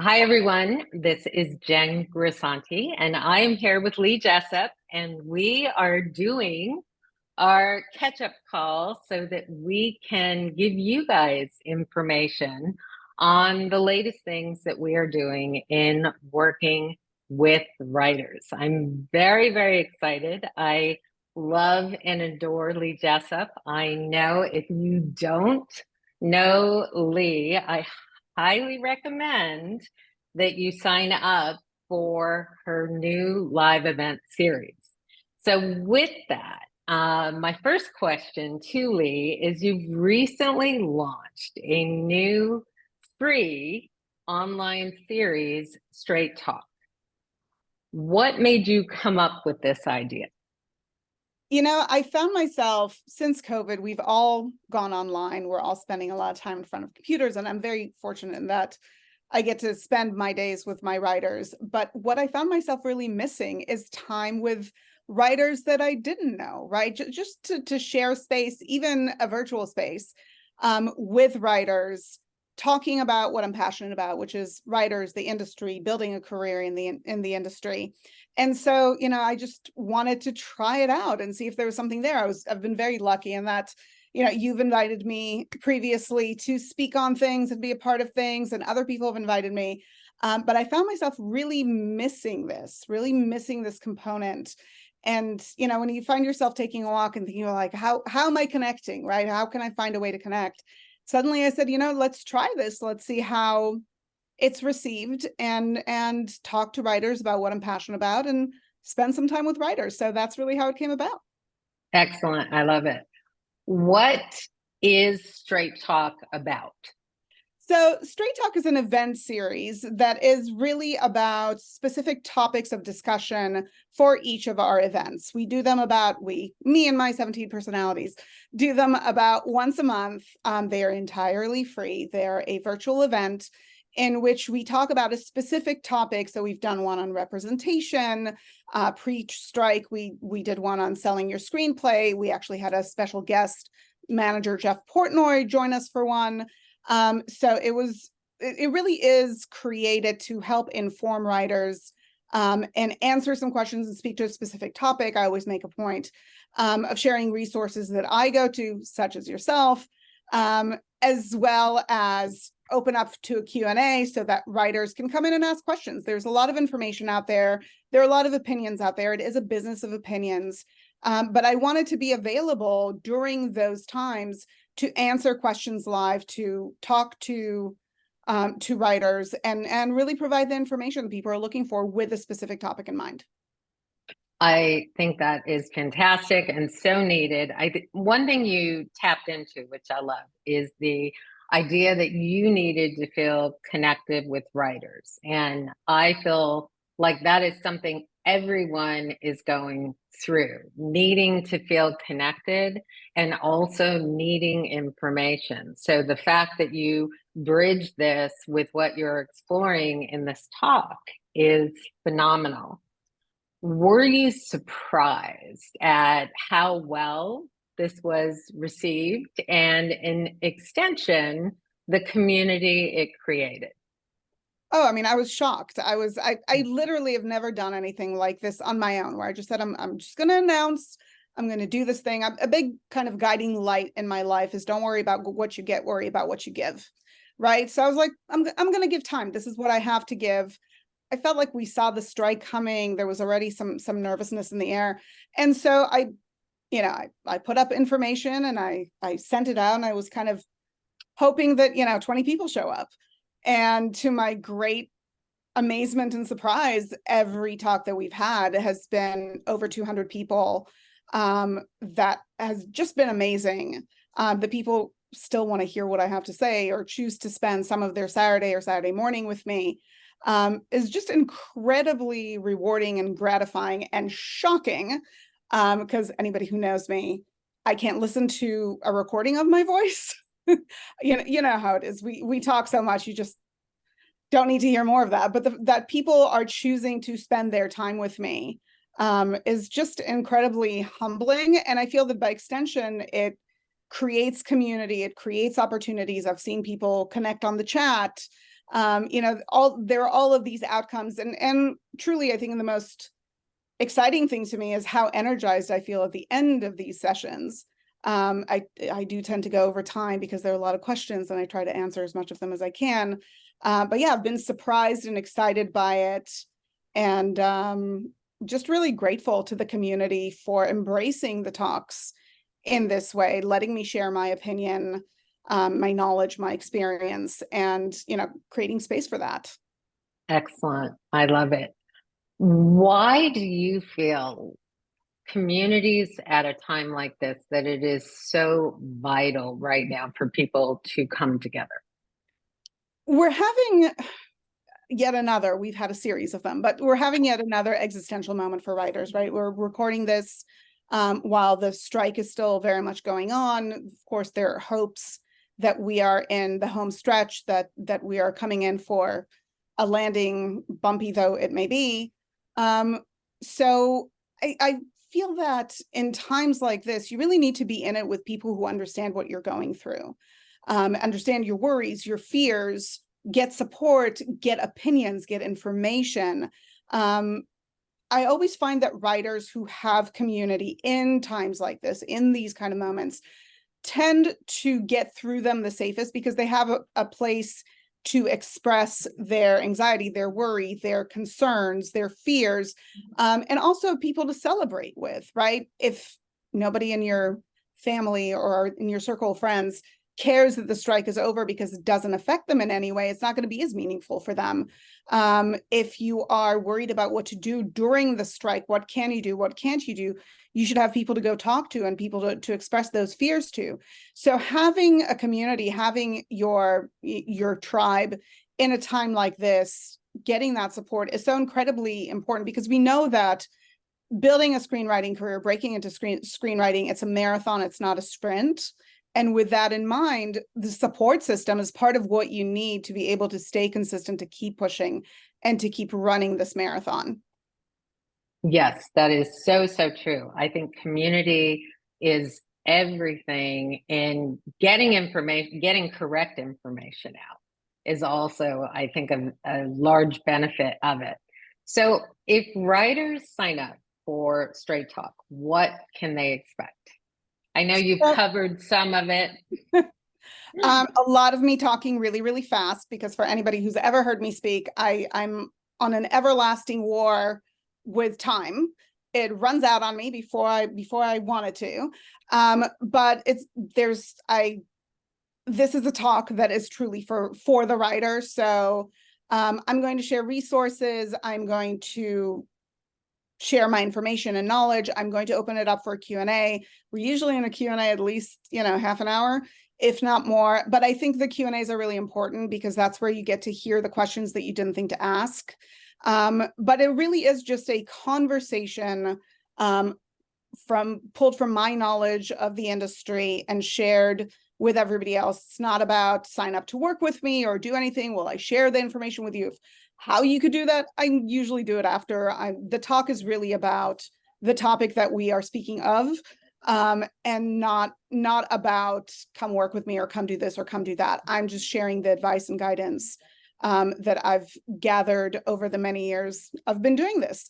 Hi, everyone. This is Jen Grisanti, and I am here with Lee Jessup, and we are doing our catch-up call so that we can give you guys information on the latest things that we are doing in working with writers. I'm very, very excited. I love and adore Lee Jessup. I know if you don't know Lee, I highly recommend that you sign up for her new live event series. So with that, my first question to Lee is you've recently launched a new free online series, Straight Talk. What made you come up with this idea? I found myself since COVID, we've all gone online. We're all spending a lot of time in front of computers, and I'm very fortunate in that I get to spend my days with my writers. But what I found myself really missing is time with writers that I didn't know, right? Just to share space, even a virtual space, with writers, talking about what I'm passionate about, which is writers, the industry, building a career in the industry. And so, I just wanted to try it out and see if there was something there. I've been very lucky in that, you've invited me previously to speak on things and be a part of things, and other people have invited me. But I found myself really missing this component. And, when you find yourself taking a walk and thinking like, how am I connecting, right? How can I find a way to connect? Suddenly I said, let's try this. Let's see how it's received, and talk to writers about what I'm passionate about and spend some time with writers. So that's really how it came about. Excellent. I love it. What is Straight Talk about? So Straight Talk is an event series that is really about specific topics of discussion for each of our events. We do them me and my 17 personalities, do them about once a month. They are entirely free. They're a virtual event in which we talk about a specific topic. So we've done one on representation, pre-strike. We did one on selling your screenplay. We actually had a special guest, manager Jeff Portnoy, join us for one. So it really is created to help inform writers, and answer some questions and speak to a specific topic. I always make a point of sharing resources that I go to, such as yourself, as well as open up to a Q&A so that writers can come in and ask questions. There's a lot of information out there. There are a lot of opinions out there. It is a business of opinions. But I wanted to be available during those times to answer questions live, to talk to writers, and really provide the information people are looking for with a specific topic in mind. I think that is fantastic and so needed. One thing you tapped into, which I love, is the idea that you needed to feel connected with writers. And I feel like that is something everyone is going through, needing to feel connected and also needing information. So the fact that you bridge this with what you're exploring in this talk is phenomenal. Were you surprised at how well this was received and, in extension, the community it created? Oh, I mean, I was shocked. I literally have never done anything like this on my own, where I just said, I'm just going to announce, I'm going to do this thing. A big kind of guiding light in my life is don't worry about what you get, worry about what you give. Right. So I was like, I'm going to give time. This is what I have to give. I felt like we saw the strike coming. There was already some nervousness in the air. And so I put up information and I sent it out, and I was kind of hoping that, 20 people show up. And to my great amazement and surprise, every talk that we've had has been over 200 people. That has just been amazing. The people still want to hear what I have to say or choose to spend some of their Saturday or Saturday morning with me. Is just incredibly rewarding and gratifying and shocking, because anybody who knows me, I can't listen to a recording of my voice. You know how it is. We talk so much, you just don't need to hear more of that. But that people are choosing to spend their time with me is just incredibly humbling. And I feel that by extension, it creates community, it creates opportunities. I've seen people connect on the chat. There are all of these outcomes, and truly, I think the most exciting thing to me is how energized I feel at the end of these sessions. I do tend to go over time because there are a lot of questions, and I try to answer as much of them as I can. But yeah, I've been surprised and excited by it, and just really grateful to the community for embracing the talks in this way, letting me share my opinion, my knowledge, my experience, and creating space for that. Excellent. I love it. Why do you feel communities at a time like this, that it is so vital right now for people to come together? We're having we've had a series of them, but we're having yet another existential moment for writers, right? We're recording this while the strike is still very much going on. Of course, there are hopes that we are in the home stretch, that we are coming in for a landing, bumpy though it may be. So I feel that in times like this, you really need to be in it with people who understand what you're going through, understand your worries, your fears, get support, get opinions, get information. I always find that writers who have community in times like this, in these kind of moments, tend to get through them the safest because they have a place to express their anxiety, their worry, their concerns, their fears, and also people to celebrate with, right? If nobody in your family or in your circle of friends cares that the strike is over because it doesn't affect them in any way, it's not going to be as meaningful for them. If you are worried about what to do during the strike, what can you do, what can't you do, you should have people to go talk to and people to express those fears to. So having a community, having your tribe in a time like this, getting that support is so incredibly important, because we know that building a screenwriting career, breaking into screenwriting, it's a marathon, it's not a sprint. And with that in mind, the support system is part of what you need to be able to stay consistent, to keep pushing and to keep running this marathon. Yes, that is so, so true. I think community is everything, and getting information, getting correct information out is also, I think, a large benefit of it. So if writers sign up for Straight Talk, what can they expect? I know you've covered some of it. A lot of me talking really, really fast, because for anybody who's ever heard me speak, I'm on an everlasting war with time. It runs out on me before I want it to. But this is a talk that is truly for the writer. So I'm going to share resources. I'm going to share my information and knowledge. I'm going to open it up for a Q&A. We're usually in a Q&A at least, half an hour, if not more. But I think the Q&As are really important because that's where you get to hear the questions that you didn't think to ask. But it really is just a conversation pulled from my knowledge of the industry and shared with everybody else. It's not about sign up to work with me or do anything. Will I share the information with you? How you could do that, I usually do it after. The talk is really about the topic that we are speaking of, and not about come work with me or come do this or come do that. I'm just sharing the advice and guidance that I've gathered over the many years I've been doing this.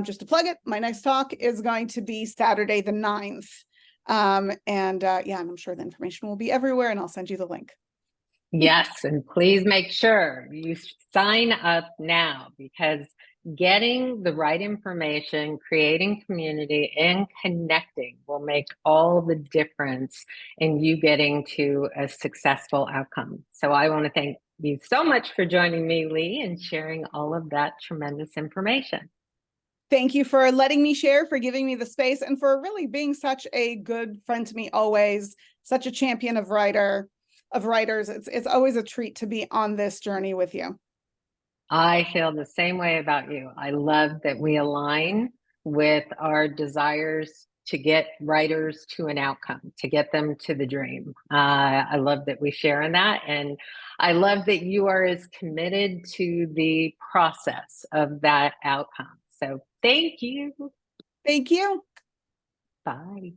Just to plug it, my next talk is going to be Saturday the 9th. And I'm sure the information will be everywhere, and I'll send you the link. Yes, and please make sure you sign up now, because getting the right information, creating community, and connecting will make all the difference in you getting to a successful outcome. So I want to thank you so much for joining me, Lee, and sharing all of that tremendous information. Thank you for letting me share, for giving me the space, and for really being such a good friend to me always, such a champion of writers. It's always a treat to be on this journey with you. I feel the same way about you. I love that we align with our desires to get writers to an outcome, to get them to the dream. I love that we share in that. And I love that you are as committed to the process of that outcome. So thank you. Thank you. Bye.